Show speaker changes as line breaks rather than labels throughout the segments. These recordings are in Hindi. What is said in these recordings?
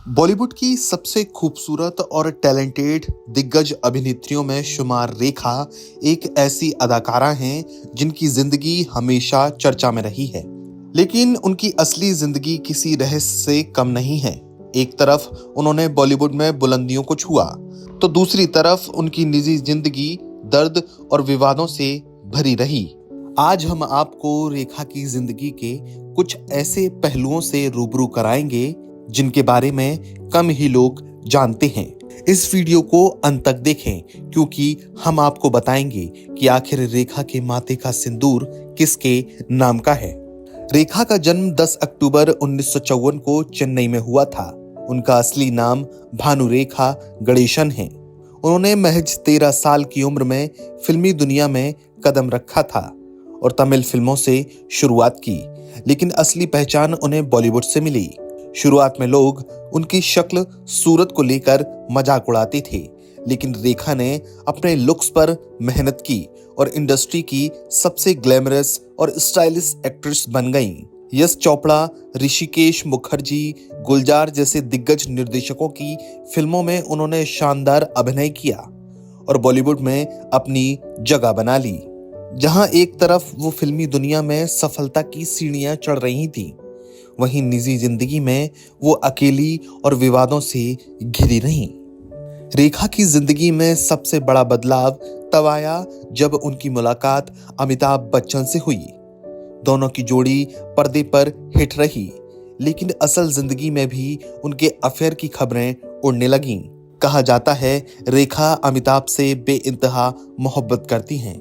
बॉलीवुड की सबसे खूबसूरत और टैलेंटेड दिग्गज अभिनेत्रियों में शुमार रेखा एक ऐसी अदाकारा हैं जिनकी जिंदगी हमेशा चर्चा में रही है। लेकिन उनकी असली जिंदगी किसी रहस्य से कम नहीं है। एक तरफ उन्होंने बॉलीवुड में बुलंदियों को छुआ, तो दूसरी तरफ उनकी निजी जिंदगी दर्द और विवादों से भरी रही। आज हम आपको रेखा की जिंदगी के कुछ ऐसे पहलुओं से रूबरू कराएंगे जिनके बारे में कम ही लोग जानते हैं। इस वीडियो को अंत तक देखें, क्योंकि हम आपको बताएंगे कि आखिर रेखा के माथे का सिंदूर किसके नाम का है। रेखा का जन्म 10 अक्टूबर 1954 को चेन्नई में हुआ था। उनका असली नाम भानुरेखा गणेशन है। उन्होंने महज 13 साल की उम्र में फिल्मी दुनिया में कदम रखा था और तमिल फिल्मों से शुरुआत की, लेकिन असली पहचान उन्हें बॉलीवुड से मिली। शुरुआत में लोग उनकी शक्ल सूरत को लेकर मजाक उड़ाते थे, लेकिन रेखा ने अपने लुक्स पर मेहनत की और इंडस्ट्री की सबसे ग्लैमरस और स्टाइलिश एक्ट्रेस बन गईं। यश चोपड़ा, ऋषिकेश मुखर्जी, गुलजार जैसे दिग्गज निर्देशकों की फिल्मों में उन्होंने शानदार अभिनय किया और बॉलीवुड में अपनी जगह बना ली। जहां एक तरफ वो फिल्मी दुनिया में सफलता की सीढ़ियां चढ़ रही थी, वहीं निजी जिंदगी में वो अकेली और विवादों से घिरी रहीं। रेखा की जिंदगी में सबसे बड़ा बदलाव तब आया जब उनकी मुलाकात अमिताभ बच्चन से हुई। दोनों की जोड़ी पर्दे पर हिट रही, लेकिन असल जिंदगी में भी उनके अफेयर की खबरें उड़ने लगीं। कहा जाता है रेखा अमिताभ से बेइंतहा मोहब्बत करती हैं,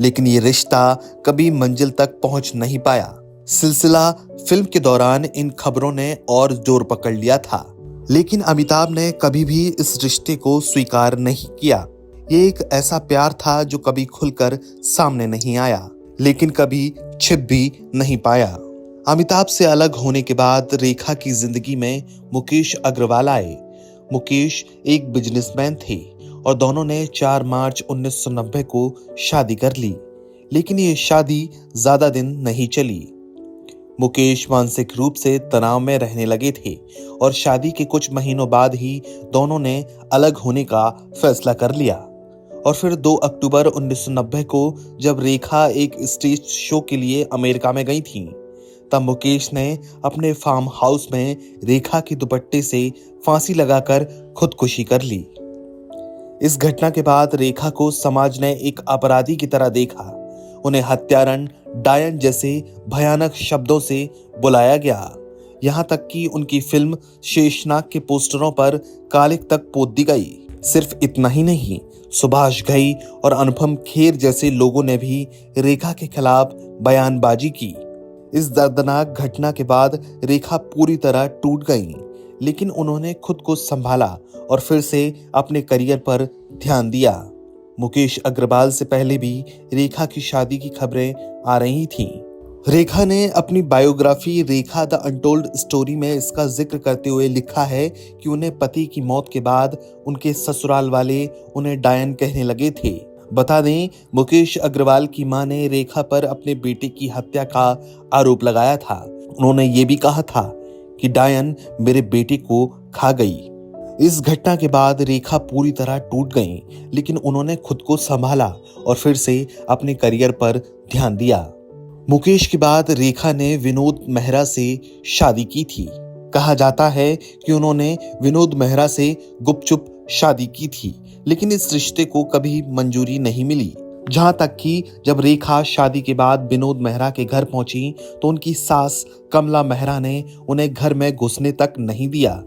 लेकिन ये रिश्ता कभी मंजिल तक पहुंच नहीं पाया। सिलसिला फिल्म के दौरान इन खबरों ने और जोर पकड़ लिया था, लेकिन अमिताभ ने कभी भी इस रिश्ते को स्वीकार नहीं किया। ये एक ऐसा प्यार था जो कभी खुलकर सामने नहीं आया, लेकिन कभी छिप भी नहीं पाया। अमिताभ से अलग होने के बाद रेखा की जिंदगी में मुकेश अग्रवाल आए। मुकेश एक बिजनेसमैन थे और दोनों ने 4 मार्च 1990 को शादी कर ली, लेकिन ये शादी ज्यादा दिन नहीं चली। मुकेश मानसिक रूप से तनाव में रहने लगे थे और शादी के कुछ महीनों बाद ही दोनों ने अलग होने का फैसला कर लिया। और फिर 2 अक्टूबर 1990 को जब रेखा एक स्टेज शो के लिए अमेरिका में गई थी, तब मुकेश ने अपने फार्म हाउस में रेखा के दुपट्टे से फांसी लगाकर खुदकुशी कर ली। इस घटना के बाद रेखा को समाज ने एक अपराधी की तरह देखा। उन्हें हत्यारण, डायन जैसे भयानक शब्दों से बुलाया गया। यहाँ तक कि उनकी फिल्म शेषनाग के पोस्टरों पर कालिख तक पोत दी गई। सिर्फ इतना ही नहीं, सुभाष घई और अनुपम खेर जैसे लोगों ने भी रेखा के खिलाफ बयानबाजी की। इस दर्दनाक घटना के बाद रेखा पूरी तरह टूट गईं, लेकिन उन्होंने खुद को संभाला और फिर से अपने करियर पर ध्यान दिया। मुकेश अग्रवाल से पहले भी रेखा की शादी की खबरें आ रही थीं। रेखा ने अपनी biography Rekha the untold story में इसका जिक्र करते हुए लिखा है कि उन्हें पति की मौत के बाद उनके ससुराल वाले उन्हें डायन कहने लगे थे। बता दें, मुकेश अग्रवाल की मां ने रेखा पर अपने बेटे की हत्या का आरोप लगाया था। उन्होंने ये भी कहा था कि डायन मेरे बेटे को खा गई। इस घटना के बाद रेखा पूरी तरह टूट गईं, लेकिन उन्होंने खुद को संभाला और फिर से अपने करियर पर ध्यान दिया। मुकेश के बाद रेखा ने विनोद मेहरा से शादी की थी। कहा जाता है कि उन्होंने विनोद मेहरा से गुपचुप शादी की थी, लेकिन इस रिश्ते को कभी मंजूरी नहीं मिली। जहां तक कि जब रेखा शादी के बाद विनोद मेहरा के घर पहुंची, तो उनकी सास कमला मेहरा ने उन्हें घर में घुसने तक नहीं दिया।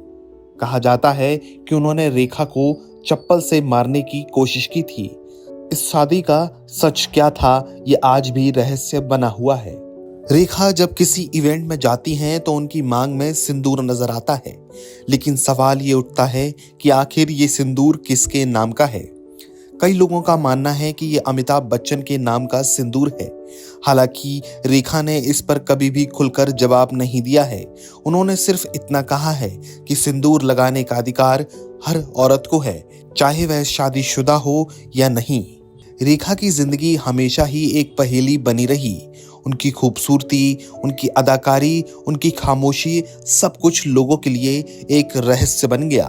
कहा जाता है कि उन्होंने रेखा को चप्पल से मारने की कोशिश की थी। इस शादी का सच क्या था, ये आज भी रहस्य बना हुआ है। रेखा जब किसी इवेंट में जाती हैं तो उनकी मांग में सिंदूर नजर आता है, लेकिन सवाल ये उठता है कि आखिर ये सिंदूर किसके नाम का है। कई लोगों का मानना है कि ये अमिताभ बच्चन के नाम का सिंदूर है। हालांकि रेखा ने इस पर कभी भी खुलकर जवाब नहीं दिया है। उन्होंने सिर्फ इतना कहा है कि सिंदूर लगाने का अधिकार हर औरत को है, चाहे वह शादीशुदा हो या नहीं। रेखा की जिंदगी हमेशा ही एक पहेली बनी रही। उनकी खूबसूरती, उनकी अदाकारी, उनकी खामोशी सब कुछ लोगों के लिए एक रहस्य बन गया।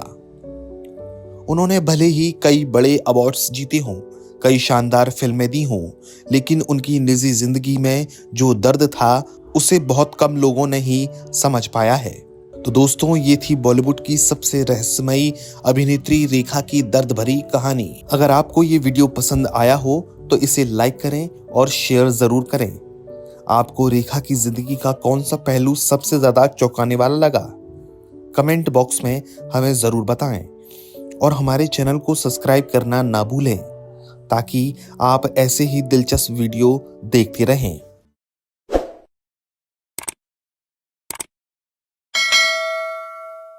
उन्होंने भले ही कई बड़े अवार्ड्स जीते हों, कई शानदार फिल्में दी हों, लेकिन उनकी निजी जिंदगी में जो दर्द था उसे बहुत कम लोगों ने ही समझ पाया है। तो दोस्तों, ये थी बॉलीवुड की सबसे रहस्यमयी अभिनेत्री रेखा की दर्द भरी कहानी। अगर आपको ये वीडियो पसंद आया हो तो इसे लाइक करें और शेयर जरूर करें। आपको रेखा की जिंदगी का कौन सा पहलू सबसे ज्यादा चौंकाने वाला लगा? कमेंट बॉक्स में हमें जरूर बताएं और हमारे चैनल को सब्सक्राइब करना ना भूलें ताकि आप ऐसे ही दिलचस्प वीडियो देखते रहें।